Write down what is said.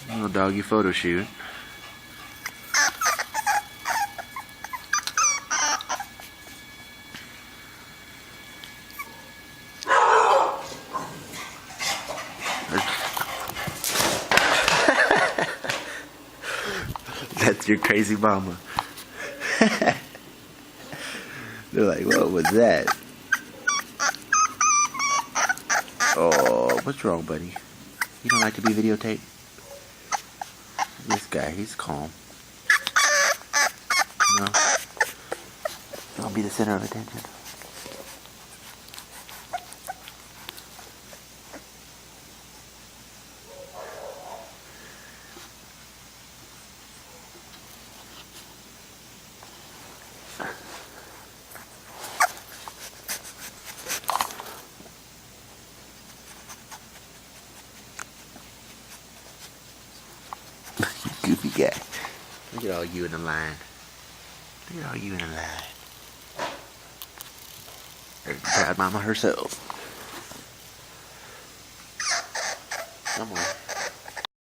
Little doggy photo shoot. That's your crazy mama. They're like, what was that? Oh, what's wrong, buddy? You don't like to be videotaped? This guy, he's calm. No? Don't be the center of attention. Goofy guy. Look at all you in the line. Look at all you in the line. There's the proud mama herself. Come on.